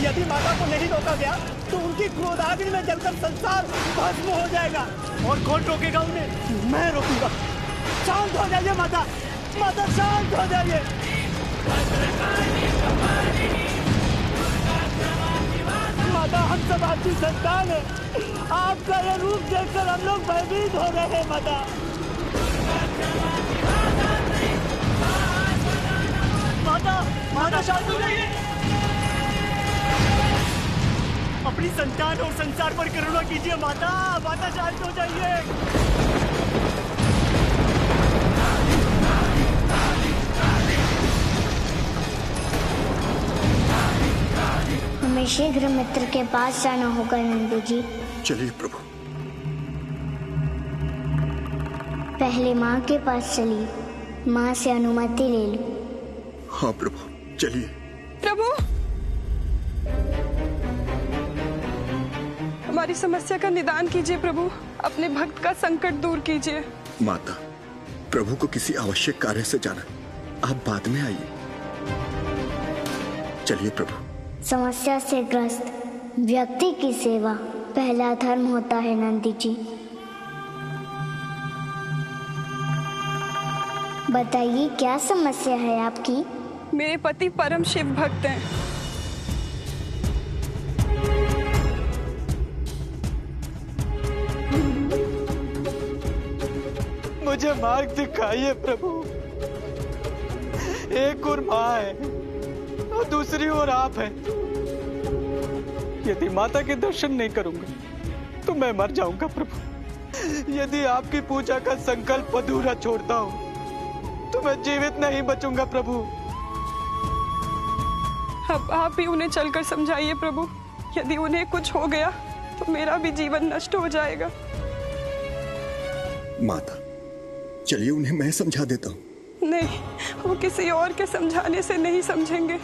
यदि माता को नहीं रोका गया तो उनकी क्रोधाग्नि में जलकर संसार भस्म हो जाएगा। और कौन रोकेगा उन्हें? मैं रोकूंगा। शांत हो जाइए माता, माता शांत हो जाइए। माता, हम सब आपकी संतान है। आपका ये रूप देखकर हम लोग भयभीत हो रहे हैं माता। माता, माता शांत हो जाइए। अपनी संतान और संसार पर करुणा कीजिए माता, माता शांत हो जाइए। हमें शीघ्र मित्र के पास जाना होगा नंदी जी। चलिए प्रभु। पहले माँ के पास चलिए, माँ से अनुमति ले लो। हाँ प्रभु, चलिए। प्रभु, हमारी समस्या का निदान कीजिए प्रभु, अपने भक्त का संकट दूर कीजिए। माता, प्रभु को किसी आवश्यक कार्य से जाना, आप बाद में आइए। चलिए प्रभु। समस्या से ग्रस्त व्यक्ति की सेवा पहला धर्म होता है नंदी जी। बताइए क्या समस्या है आपकी? मेरे पति परम शिव भक्त हैं। मुझे मार्ग दिखाइए प्रभु। एक ओर माँ है और दूसरी ओर आप हैं। यदि माता के दर्शन नहीं करूंगा तो मैं मर जाऊंगा प्रभु। यदि आपकी पूजा का संकल्प अधूरा छोड़ता हूँ तो मैं जीवित नहीं बचूंगा प्रभु। अब आप ही उन्हें चलकर समझाइए प्रभु। यदि उन्हें कुछ हो गया तो मेरा भी जीवन नष्ट हो जाएगा। माता, चलिए उन्हें मैं समझा देता हूँ। नहीं, वो किसी और के समझाने से नहीं समझेंगे।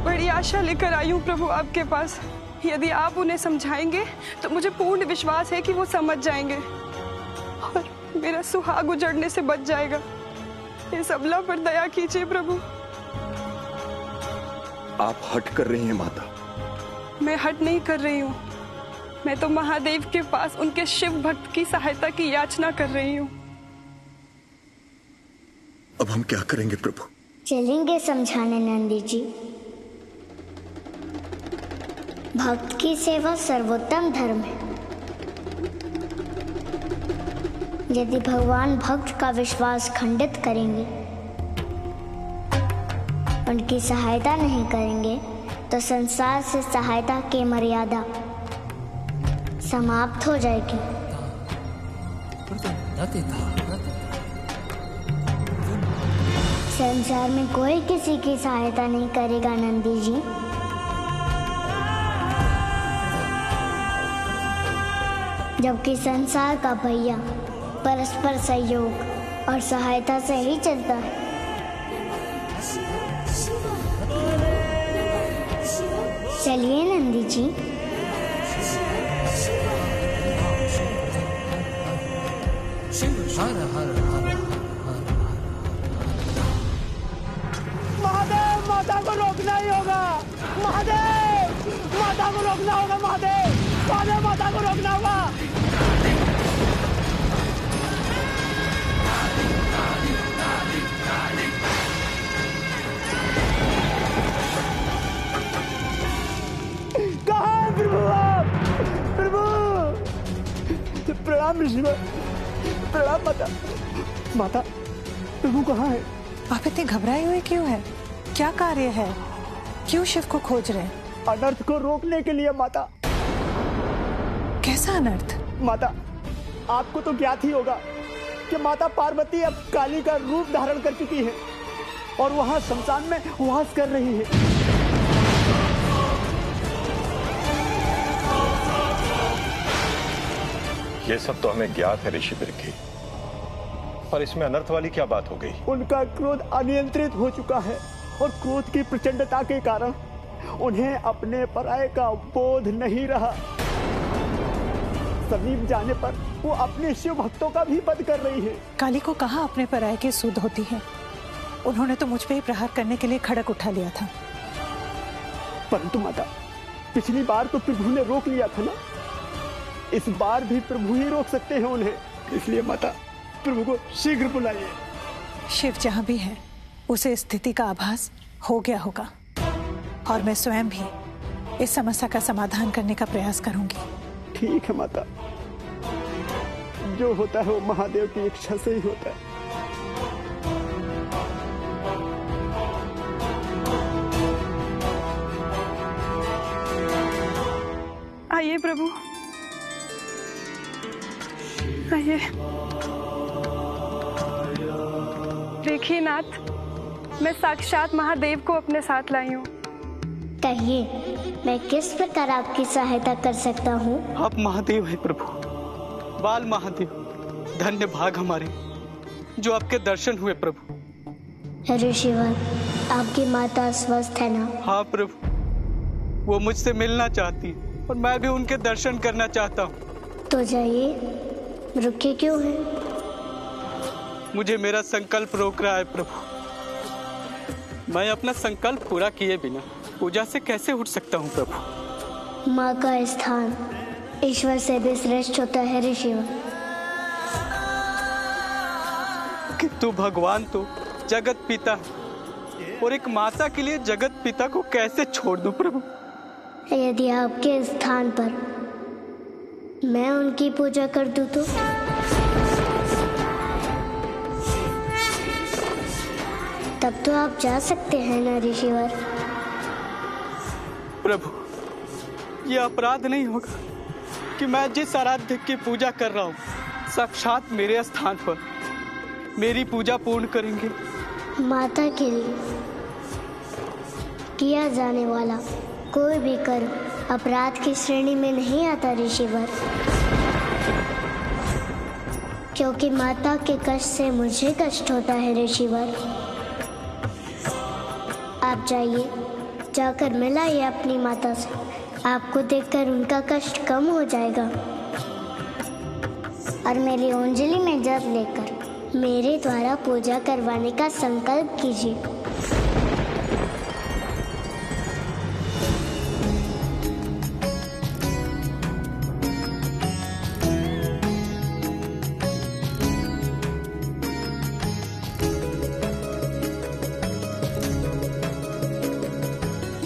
बड़ी आशा लेकर आई हूँ प्रभु आपके पास। यदि आप उन्हें समझाएंगे तो मुझे पूर्ण विश्वास है कि वो समझ जाएंगे और मेरा सुहाग उजड़ने से बच जाएगा। इस अबला पर दया कीजिए प्रभु। आप हट कर रही हैं माता। मैं हट नहीं कर रही हूँ, मैं तो महादेव के पास उनके शिव भक्त की सहायता की याचना कर रही हूँ। अब हम क्या करेंगे प्रभु? चलेंगे समझाने नंदी जी। भक्त की सेवा सर्वोत्तम धर्म है। यदि भगवान भक्त का विश्वास खंडित करेंगे, उनकी सहायता नहीं करेंगे तो संसार से सहायता की मर्यादा समाप्त हो जाएगी। संसार में कोई किसी की सहायता नहीं करेगा नंदी जी। जबकि संसार का पहिया परस्पर सहयोग और सहायता से ही चलता है। चलिए नंदी जी। महादेव, माता को रोकना ही होगा। महादेव, माता को रोकना होगा। महादेव, महादेव, माता को रोकना होगा। कहाँ है प्रभु आप? प्रभु, प्रणाम ऋषिवर, प्रणाम माता। माता, प्रभु कहाँ है? आप इतने घबराए हुए क्यों हैं? क्या कार्य है? क्यों शिव को खोज रहे हैं? अनर्थ को रोकने के लिए माता। कैसा अनर्थ? माता, आपको तो ज्ञात ही होगा कि माता पार्वती अब काली का रूप धारण कर चुकी है और वहां शमशान में वास कर रही है। ये सब तो हमें ज्ञात है ऋषि बिरखी, पर इसमें अनर्थ वाली क्या बात हो गई? उनका क्रोध अनियंत्रित हो चुका है और क्रोध की प्रचंडता के कारण उन्हें अपने पराये का बोध नहीं रहा। समीप जाने पर वो अपने शिव भक्तों का भी वध कर रही है। काली को कहाँ अपने पराये की सुध होती है। उन्होंने तो मुझ पे ही प्रहार करने के लिए खड़क उठा लिया था। परंतु माता, पिछली बार तो प्रभु ने रोक लिया था ना, इस बार भी प्रभु ही रोक सकते हैं उन्हें। इसलिए माता, प्रभु को शीघ्र बुलाइए। शिव जहां भी है उसे स्थिति का आभास हो गया होगा, और मैं स्वयं भी इस समस्या का समाधान करने का प्रयास करूंगी। ठीक है माता, जो होता है वो महादेव की इच्छा से ही होता है। आइए प्रभु, आइए। देखिए नाथ, मैं साक्षात महादेव को अपने साथ लाई हूँ। कहिए, मैं किस प्रकार आपकी सहायता कर सकता हूँ? आप महादेव हैं प्रभु, बाल महादेव। धन्य भाग हमारे जो आपके दर्शन हुए प्रभु। ऋषिवर, आपकी माता स्वस्थ है ना? हाँ प्रभु, वो मुझसे मिलना चाहती है और मैं भी उनके दर्शन करना चाहता हूँ। तो जाइए, रुके क्यों हैं? मुझे मेरा संकल्प रोक रहा है प्रभु। मैं अपना संकल्प पूरा किए बिना पूजा से कैसे उठ सकता हूँ प्रभु? माँ का स्थान ईश्वर से भी श्रेष्ठ होता है ऋषिवर। किंतु भगवान तो जगत पिता है, और एक माता के लिए जगत पिता को कैसे छोड़ दूं प्रभु? यदि आपके स्थान पर मैं उनकी पूजा कर दूं तो? तब तो आप जा सकते हैं ना ऋषिवर? प्रभु, ये अपराध नहीं होगा कि मैं जिस आराध्य की पूजा कर रहा हूँ साक्षात मेरे स्थान पर मेरी पूजा पूर्ण करेंगे? माता के लिए किया जाने वाला कोई भी कर्म अपराध की श्रेणी में नहीं आता ऋषिवर, क्योंकि माता के कष्ट से मुझे कष्ट होता है ऋषिवर। आप जाइए, जाकर मिलाइए अपनी माता से, आपको देखकर उनका कष्ट कम हो जाएगा। और मेरी अंजलि में जल लेकर मेरे द्वारा पूजा करवाने का संकल्प कीजिए।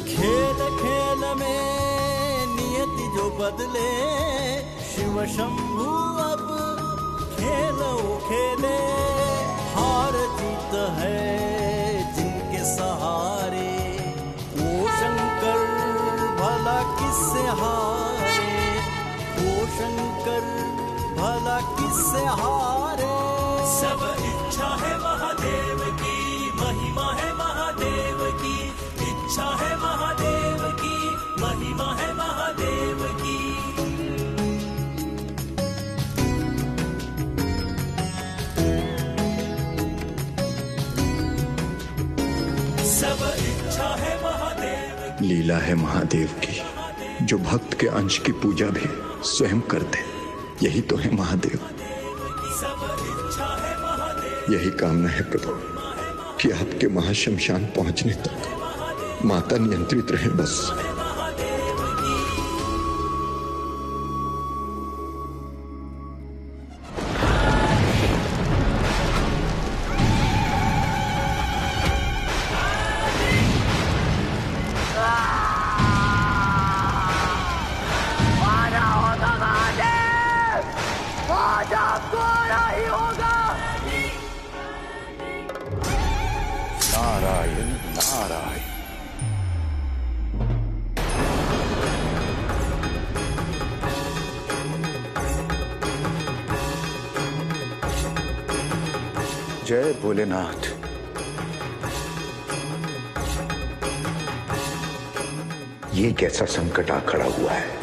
खेल खेल में नियति जो बदले, शिव शंभु अब खेलो खेले। हार जीत है जिनके सहारे, वो शंकर भला किससे हारे, वो शंकर भला किससे हारे। सब इच्छा है महादेव की, महिमा है महादेव की, इच्छा है महादेव की, महिमा है महादेव की। सब इच्छा है महादेव की। लीला है महादेव की, जो भक्त के अंश की पूजा भी स्वयं करते। यही तो है महादेव। सब इच्छा है महादेव। यही कामना है प्रभु कि आपके महाशमशान पहुंचने तक माता नियंत्रित रहे बस। नारायण नारायण। जय भोलेनाथ। ये कैसा संकट आ खड़ा हुआ है?